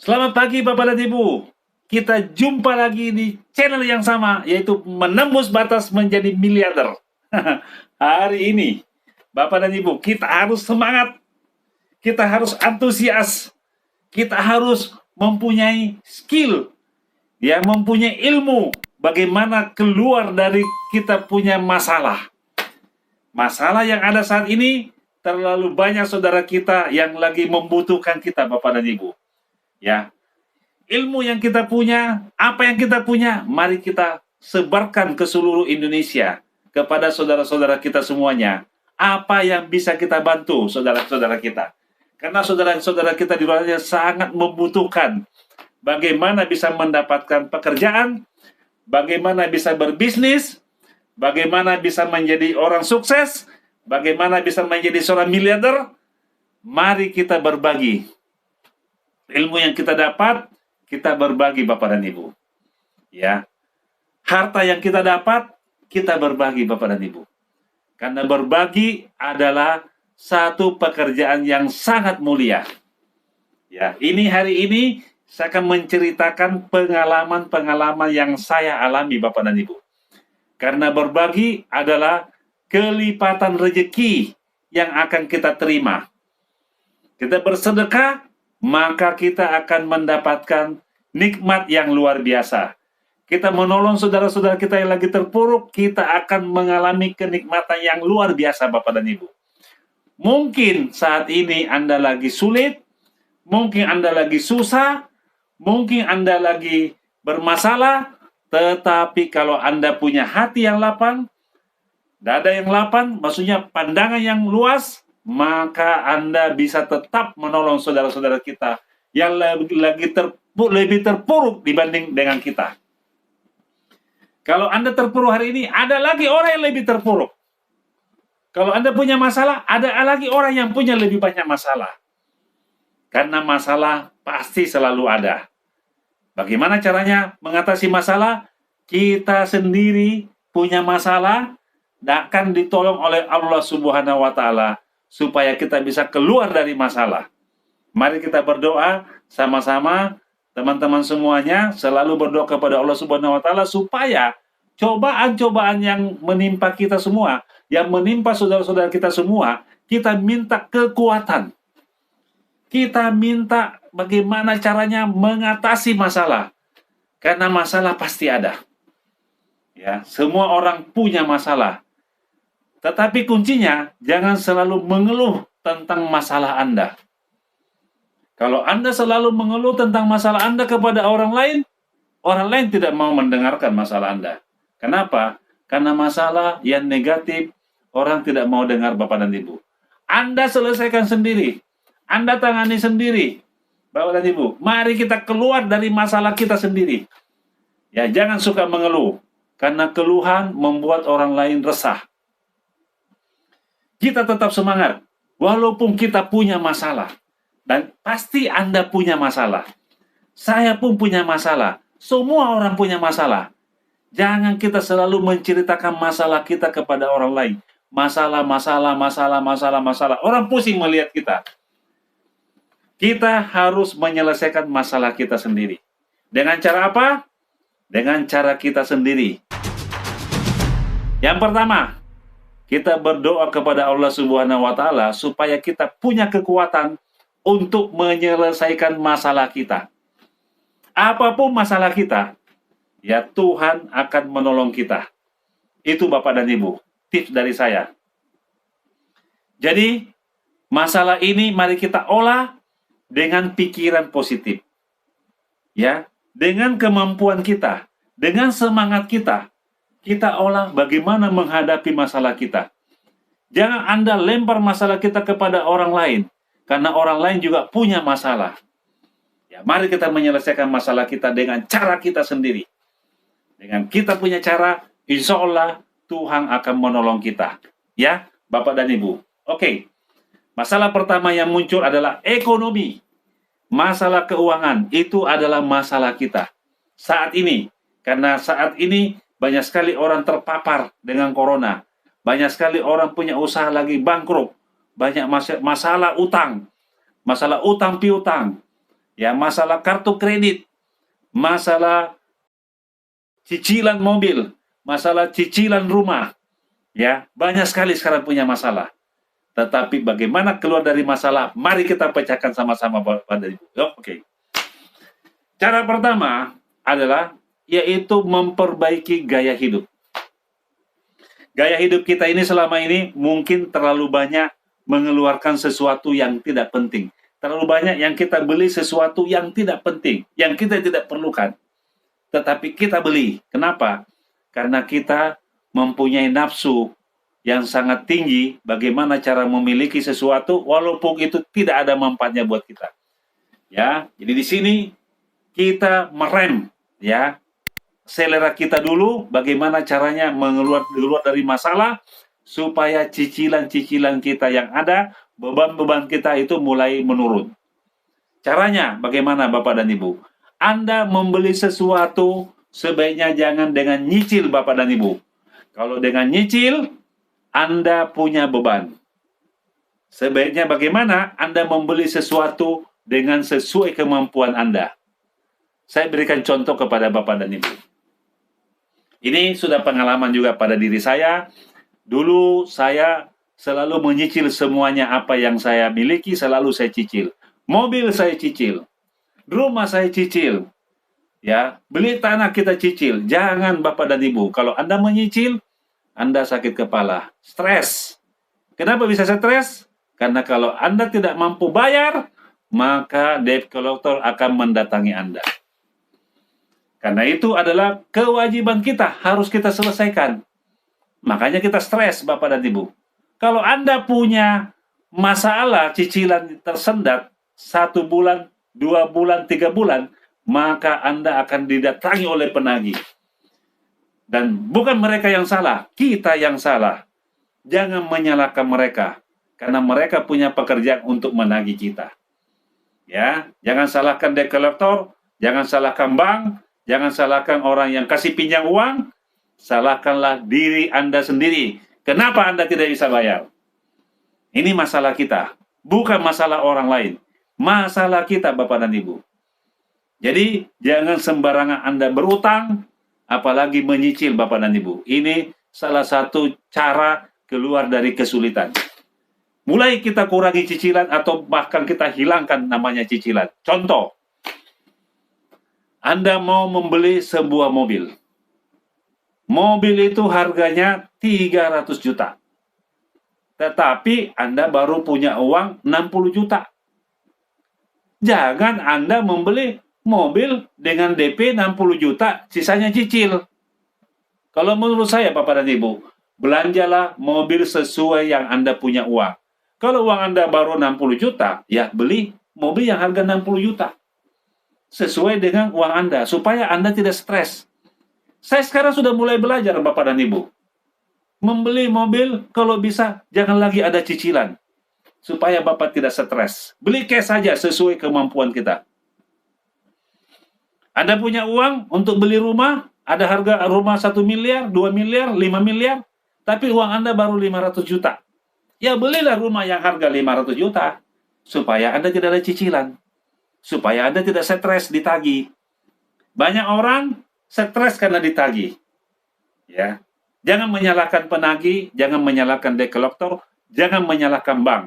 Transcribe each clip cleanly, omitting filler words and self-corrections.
Selamat pagi Bapak dan Ibu. Kita jumpa lagi di channel yang sama, yaitu menembus batas menjadi miliarder. Hari ini, Bapak dan Ibu, kita harus semangat, kita harus antusias, kita harus mempunyai skill, ya, mempunyai ilmu bagaimana keluar dari kita punya masalah. Masalah yang ada saat ini, terlalu banyak saudara kita yang lagi membutuhkan kita, Bapak dan Ibu. Ya, ilmu yang kita punya, apa yang kita punya, mari kita sebarkan ke seluruh Indonesia, kepada saudara-saudara kita semuanya. Apa yang bisa kita bantu saudara-saudara kita. Karena saudara-saudara kita di luar sana sangat membutuhkan bagaimana bisa mendapatkan pekerjaan, bagaimana bisa berbisnis, bagaimana bisa menjadi orang sukses, bagaimana bisa menjadi seorang miliarder. Mari kita berbagi. Ilmu yang kita dapat, kita berbagi Bapak dan Ibu. Ya. Harta yang kita dapat, kita berbagi Bapak dan Ibu. Karena berbagi adalah satu pekerjaan yang sangat mulia. Ya, hari ini saya akan menceritakan pengalaman-pengalaman yang saya alami Bapak dan Ibu. Karena berbagi adalah kelipatan rezeki yang akan kita terima. Kita bersedekah, maka kita akan mendapatkan nikmat yang luar biasa. Kita menolong saudara-saudara kita yang lagi terpuruk, kita akan mengalami kenikmatan yang luar biasa Bapak dan Ibu. Mungkin saat ini Anda lagi sulit, mungkin Anda lagi susah, mungkin Anda lagi bermasalah, tetapi kalau Anda punya hati yang lapang, dada yang lapang, maksudnya pandangan yang luas, maka Anda bisa tetap menolong saudara-saudara kita yang lebih terpuruk dibanding dengan kita. Kalau Anda terpuruk hari ini, ada lagi orang yang lebih terpuruk. Kalau Anda punya masalah, ada lagi orang yang punya lebih banyak masalah. Karena masalah pasti selalu ada. Bagaimana caranya mengatasi masalah? Kita sendiri punya masalah, akan ditolong oleh Allah Subhanahu wa Ta'ala supaya kita bisa keluar dari masalah. Mari kita berdoa sama-sama. Teman-teman semuanya selalu berdoa kepada Allah Subhanahu wa Ta'ala supaya cobaan-cobaan yang menimpa kita semua, yang menimpa saudara-saudara kita semua, kita minta kekuatan. Kita minta bagaimana caranya mengatasi masalah. Karena masalah pasti ada. Ya, semua orang punya masalah. Tetapi kuncinya jangan selalu mengeluh tentang masalah Anda. Kalau Anda selalu mengeluh tentang masalah Anda kepada orang lain tidak mau mendengarkan masalah Anda. Kenapa? Karena masalah yang negatif, orang tidak mau dengar Bapak dan Ibu. Anda selesaikan sendiri. Anda tangani sendiri. Bapak dan Ibu, mari kita keluar dari masalah kita sendiri. Ya, jangan suka mengeluh. Karena keluhan membuat orang lain resah. Kita tetap semangat. Walaupun kita punya masalah. Dan pasti Anda punya masalah. Saya pun punya masalah. Semua orang punya masalah. Jangan kita selalu menceritakan masalah kita kepada orang lain. Masalah. Orang pusing melihat kita. Kita harus menyelesaikan masalah kita sendiri. Dengan cara apa? Dengan cara kita sendiri. Yang pertama, kita berdoa kepada Allah Subhanahu wa Ta'ala supaya kita punya kekuatan untuk menyelesaikan masalah kita. Apapun masalah kita, ya Tuhan akan menolong kita. Itu Bapak dan Ibu, tips dari saya. Jadi, masalah ini mari kita olah dengan pikiran positif. Ya, dengan kemampuan kita, dengan semangat kita olah bagaimana menghadapi masalah kita. Jangan Anda lempar masalah kita kepada orang lain. Karena orang lain juga punya masalah. Ya, mari kita menyelesaikan masalah kita dengan cara kita sendiri. Dengan kita punya cara, insya Allah Tuhan akan menolong kita. Ya, Bapak dan Ibu. Oke, masalah pertama yang muncul adalah ekonomi. Masalah keuangan, itu adalah masalah kita. Saat ini, karena saat ini banyak sekali orang terpapar dengan corona. Banyak sekali orang punya usaha lagi bangkrut. Banyak masalah utang piutang. ya masalah kartu kredit, masalah cicilan mobil, masalah cicilan rumah, ya banyak sekali sekarang punya masalah. Tetapi bagaimana keluar dari masalah? Mari kita pecahkan sama-sama, Bapak dan Ibu. Oke. Cara pertama adalah yaitu memperbaiki gaya hidup. Gaya hidup kita ini selama ini mungkin terlalu banyak mengeluarkan sesuatu yang tidak penting. Terlalu banyak yang kita beli sesuatu yang tidak penting, yang kita tidak perlukan. Tetapi kita beli. Kenapa? Karena kita mempunyai nafsu yang sangat tinggi bagaimana cara memiliki sesuatu walaupun itu tidak ada manfaatnya buat kita. Ya, jadi di sini kita merem, ya, selera kita dulu, bagaimana caranya keluar dari masalah, supaya cicilan-cicilan kita yang ada, beban-beban kita itu mulai menurun. Caranya bagaimana Bapak dan Ibu? Anda membeli sesuatu, sebaiknya jangan dengan nyicil Bapak dan Ibu. Kalau dengan nyicil, Anda punya beban. Sebaiknya bagaimana Anda membeli sesuatu dengan sesuai kemampuan Anda. Saya berikan contoh kepada Bapak dan Ibu. Ini sudah pengalaman juga pada diri saya. Dulu saya selalu menyicil semuanya apa yang saya miliki, selalu saya cicil. Mobil saya cicil, rumah saya cicil, ya, beli tanah kita cicil. Jangan Bapak dan Ibu, kalau Anda menyicil, Anda sakit kepala, stres. Kenapa bisa stres? Karena kalau Anda tidak mampu bayar, maka debt collector akan mendatangi Anda. Karena itu adalah kewajiban kita, harus kita selesaikan. Makanya kita stres, Bapak dan Ibu. Kalau Anda punya masalah cicilan tersendat 1 bulan, 2 bulan, 3 bulan, maka Anda akan didatangi oleh penagih. Dan bukan mereka yang salah, kita yang salah. Jangan menyalahkan mereka, karena mereka punya pekerjaan untuk menagih kita. Ya, jangan salahkan debt collector, jangan salahkan bank, jangan salahkan orang yang kasih pinjam uang, salahkanlah diri Anda sendiri. Kenapa Anda tidak bisa bayar? Ini masalah kita, bukan masalah orang lain. Masalah kita, Bapak dan Ibu. Jadi, jangan sembarangan Anda berutang, apalagi menyicil, Bapak dan Ibu. Ini salah satu cara keluar dari kesulitan. Mulai kita kurangi cicilan atau bahkan kita hilangkan namanya cicilan. Contoh, Anda mau membeli sebuah mobil. Mobil itu harganya 300 juta. Tetapi Anda baru punya uang 60 juta. Jangan Anda membeli mobil dengan DP 60 juta, sisanya cicil. Kalau menurut saya, Bapak dan Ibu, belanjalah mobil sesuai yang Anda punya uang. Kalau uang Anda baru 60 juta, ya beli mobil yang harga 60 juta. Sesuai dengan uang Anda, supaya Anda tidak stres. Saya sekarang sudah mulai belajar, Bapak dan Ibu. Membeli mobil, kalau bisa, jangan lagi ada cicilan. Supaya Bapak tidak stres. Beli cash saja sesuai kemampuan kita. Anda punya uang untuk beli rumah, ada harga rumah 1 miliar, 2 miliar, 5 miliar, tapi uang Anda baru 500 juta. Ya belilah rumah yang harga 500 juta, supaya Anda tidak ada cicilan. Supaya Anda tidak stres ditagih. Banyak orang stres karena ditagih. Ya, jangan menyalahkan penagih, jangan menyalahkan debt collector, jangan menyalahkan bank.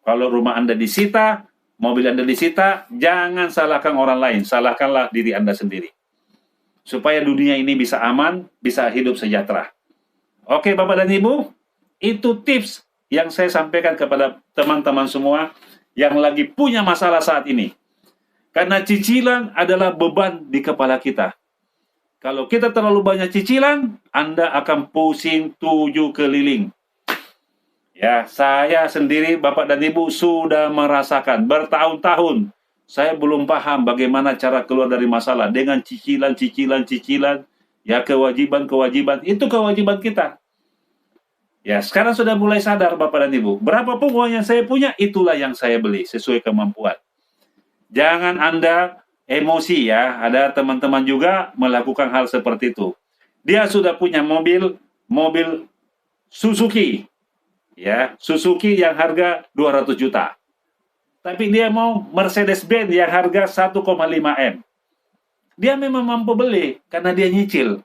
Kalau rumah Anda disita, mobil Anda disita, jangan salahkan orang lain, salahkanlah diri Anda sendiri. Supaya dunia ini bisa aman, bisa hidup sejahtera. Oke Bapak dan Ibu, itu tips yang saya sampaikan kepada teman-teman semua yang lagi punya masalah saat ini. Karena cicilan adalah beban di kepala kita. Kalau kita terlalu banyak cicilan, Anda akan pusing 7 keliling. Ya, saya sendiri, Bapak dan Ibu, sudah merasakan bertahun-tahun. Saya belum paham bagaimana cara keluar dari masalah dengan cicilan. Ya, kewajiban. Itu kewajiban kita. Ya, sekarang sudah mulai sadar Bapak dan Ibu. Berapapun uang yang saya punya, itulah yang saya beli sesuai kemampuan. Jangan Anda emosi ya. Ada teman-teman juga melakukan hal seperti itu. Dia sudah punya mobil Suzuki. Ya, Suzuki yang harga 200 juta. tapi dia mau Mercedes-Benz yang harga 1,5 M. Dia memang mampu beli karena dia nyicil.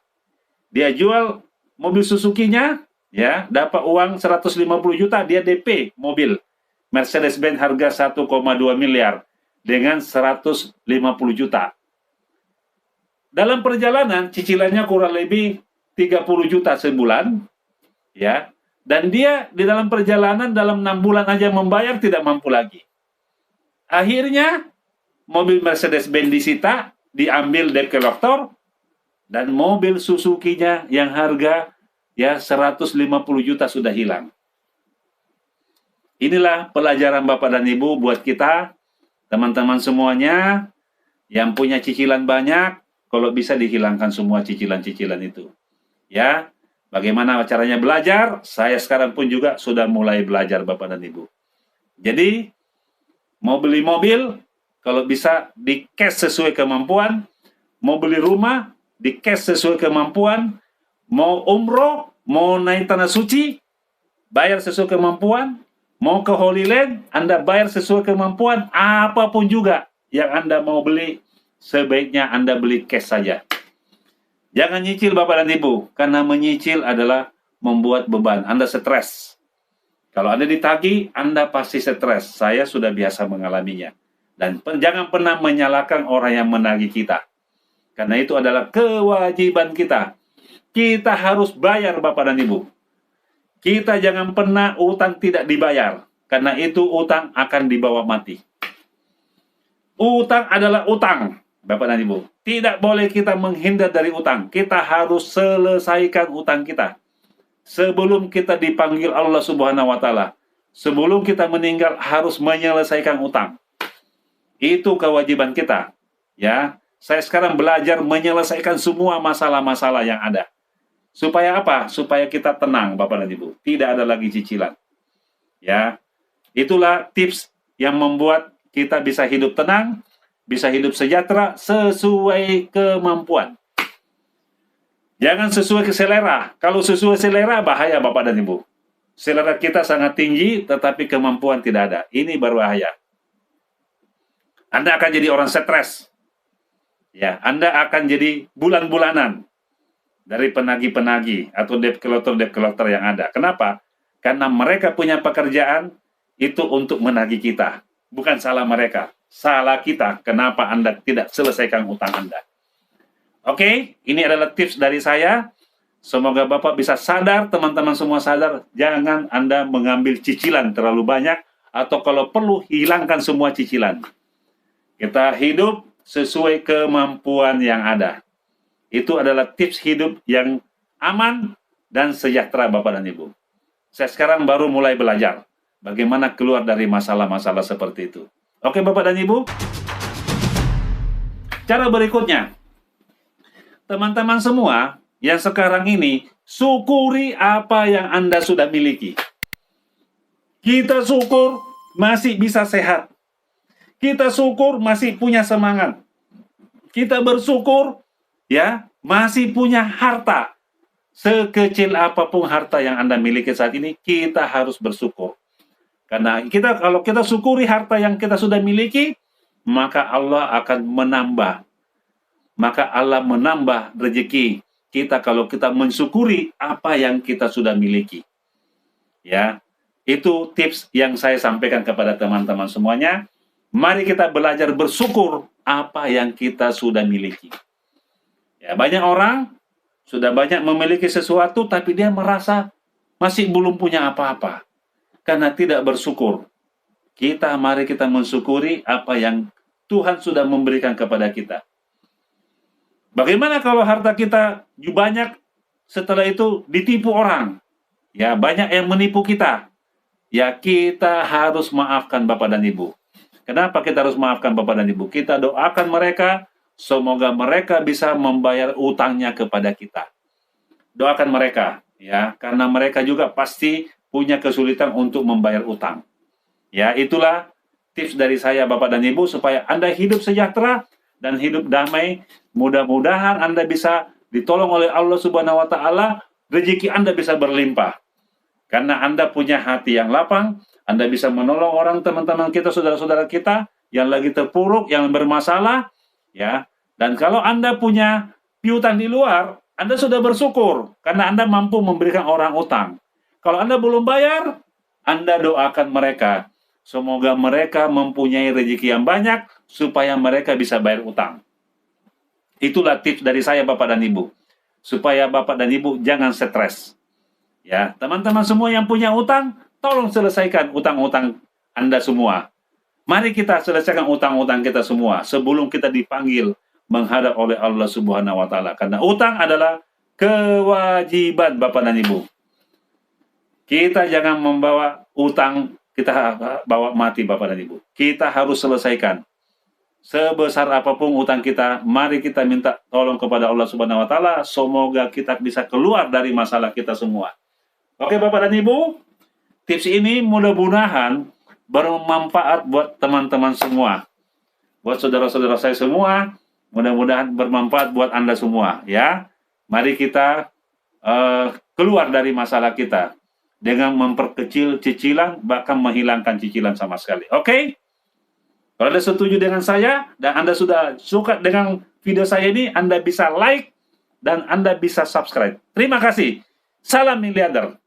Dia jual mobil Suzuki-nya, ya, dapat uang 150 juta, dia DP mobil Mercedes-Benz harga 1,2 miliar dengan 150 juta. Dalam perjalanan cicilannya kurang lebih 30 juta sebulan, ya. Dan dia di dalam perjalanan dalam 6 bulan aja membayar tidak mampu lagi. Akhirnya mobil Mercedes-Benz disita, diambil debt collector, dan mobil Suzuki-nya yang harga ya 150 juta sudah hilang. Inilah pelajaran Bapak dan Ibu buat kita, teman-teman semuanya yang punya cicilan banyak, kalau bisa dihilangkan semua cicilan-cicilan itu. Ya, bagaimana caranya belajar? Saya sekarang pun juga sudah mulai belajar Bapak dan Ibu. Jadi, mau beli mobil, kalau bisa di cash sesuai kemampuan, mau beli rumah, di cash sesuai kemampuan, mau umroh, mau naik tanah suci, bayar sesuai kemampuan, mau ke Holy Land, Anda bayar sesuai kemampuan, apapun juga yang Anda mau beli, sebaiknya Anda beli cash saja. Jangan nyicil Bapak dan Ibu, karena menyicil adalah membuat beban, Anda stres. Kalau Anda ditagih, Anda pasti stres. Saya sudah biasa mengalaminya. Dan jangan pernah menyalahkan orang yang menagih kita. Karena itu adalah kewajiban kita. Kita harus bayar Bapak dan Ibu. Kita jangan pernah utang tidak dibayar. Karena itu utang akan dibawa mati. Utang adalah utang, Bapak dan Ibu. Tidak boleh kita menghindar dari utang. Kita harus selesaikan utang kita. Sebelum kita dipanggil Allah Subhanahu wa Ta'ala, sebelum kita meninggal harus menyelesaikan utang. Itu kewajiban kita. Ya, saya sekarang belajar menyelesaikan semua masalah-masalah yang ada. Supaya apa? Supaya kita tenang, Bapak dan Ibu. Tidak ada lagi cicilan. Ya, itulah tips yang membuat kita bisa hidup tenang, bisa hidup sejahtera sesuai kemampuan. Jangan sesuai selera. Kalau sesuai selera, bahaya Bapak dan Ibu. Selera kita sangat tinggi, tetapi kemampuan tidak ada. Ini berbahaya. Anda akan jadi orang stres. Ya, Anda akan jadi bulan-bulanan dari penagih-penagih atau debt collector yang ada. Kenapa? Karena mereka punya pekerjaan itu untuk menagih kita. Bukan salah mereka. Salah kita. Kenapa Anda tidak selesaikan utang Anda? Oke, ini adalah tips dari saya. Semoga Bapak bisa sadar, teman-teman semua sadar, jangan Anda mengambil cicilan terlalu banyak, atau kalau perlu, hilangkan semua cicilan. Kita hidup sesuai kemampuan yang ada. Itu adalah tips hidup yang aman dan sejahtera Bapak dan Ibu. Saya sekarang baru mulai belajar bagaimana keluar dari masalah-masalah seperti itu. Oke Bapak dan Ibu? Cara berikutnya, teman-teman semua yang sekarang ini, syukuri apa yang Anda sudah miliki. Kita syukur masih bisa sehat. Kita syukur masih punya semangat. Kita bersyukur ya masih punya harta. Sekecil apapun harta yang Anda miliki saat ini, kita harus bersyukur. Karena kalau kita syukuri harta yang kita sudah miliki, maka Allah akan menambah. Maka Allah menambah rezeki kita kalau kita mensyukuri apa yang kita sudah miliki. Ya, itu tips yang saya sampaikan kepada teman-teman semuanya. Mari kita belajar bersyukur apa yang kita sudah miliki. Ya, banyak orang sudah banyak memiliki sesuatu tapi dia merasa masih belum punya apa-apa karena tidak bersyukur. Mari kita mensyukuri apa yang Tuhan sudah memberikan kepada kita. Bagaimana kalau harta kita banyak, setelah itu ditipu orang? Ya, banyak yang menipu kita. Ya, kita harus maafkan Bapak dan Ibu. Kenapa kita harus maafkan Bapak dan Ibu? Kita doakan mereka, semoga mereka bisa membayar utangnya kepada kita. Doakan mereka, ya, karena mereka juga pasti punya kesulitan untuk membayar utang. Ya, itulah tips dari saya Bapak dan Ibu supaya Anda hidup sejahtera dan hidup damai. Mudah-mudahan Anda bisa ditolong oleh Allah Subhanahu wa Ta'ala, rezeki Anda bisa berlimpah. Karena Anda punya hati yang lapang, Anda bisa menolong orang, teman-teman kita, saudara-saudara kita yang lagi terpuruk, yang bermasalah, ya. Dan kalau Anda punya piutang di luar, Anda sudah bersyukur karena Anda mampu memberikan orang utang. Kalau Anda belum bayar, Anda doakan mereka. Semoga mereka mempunyai rezeki yang banyak supaya mereka bisa bayar utang. Itulah tips dari saya, Bapak dan Ibu. Supaya Bapak dan Ibu jangan stres. Ya, teman-teman semua yang punya utang, tolong selesaikan utang-utang Anda semua. Mari kita selesaikan utang-utang kita semua sebelum kita dipanggil menghadap oleh Allah Subhanahu wa taala. Karena utang adalah kewajiban Bapak dan Ibu. Kita jangan membawa utang, kita bawa mati Bapak dan Ibu. Kita harus selesaikan. Sebesar apapun utang kita, mari kita minta tolong kepada Allah Subhanahu wa taala, semoga kita bisa keluar dari masalah kita semua. Oke Bapak dan Ibu, tips ini mudah-mudahan bermanfaat buat teman-teman semua. Buat saudara-saudara saya semua, mudah-mudahan bermanfaat buat Anda semua, ya. Mari kita keluar dari masalah kita dengan memperkecil cicilan, bahkan menghilangkan cicilan sama sekali. Oke? Kalau Anda setuju dengan saya dan Anda sudah suka dengan video saya ini, Anda bisa like dan Anda bisa subscribe. Terima kasih. Salam miliarder.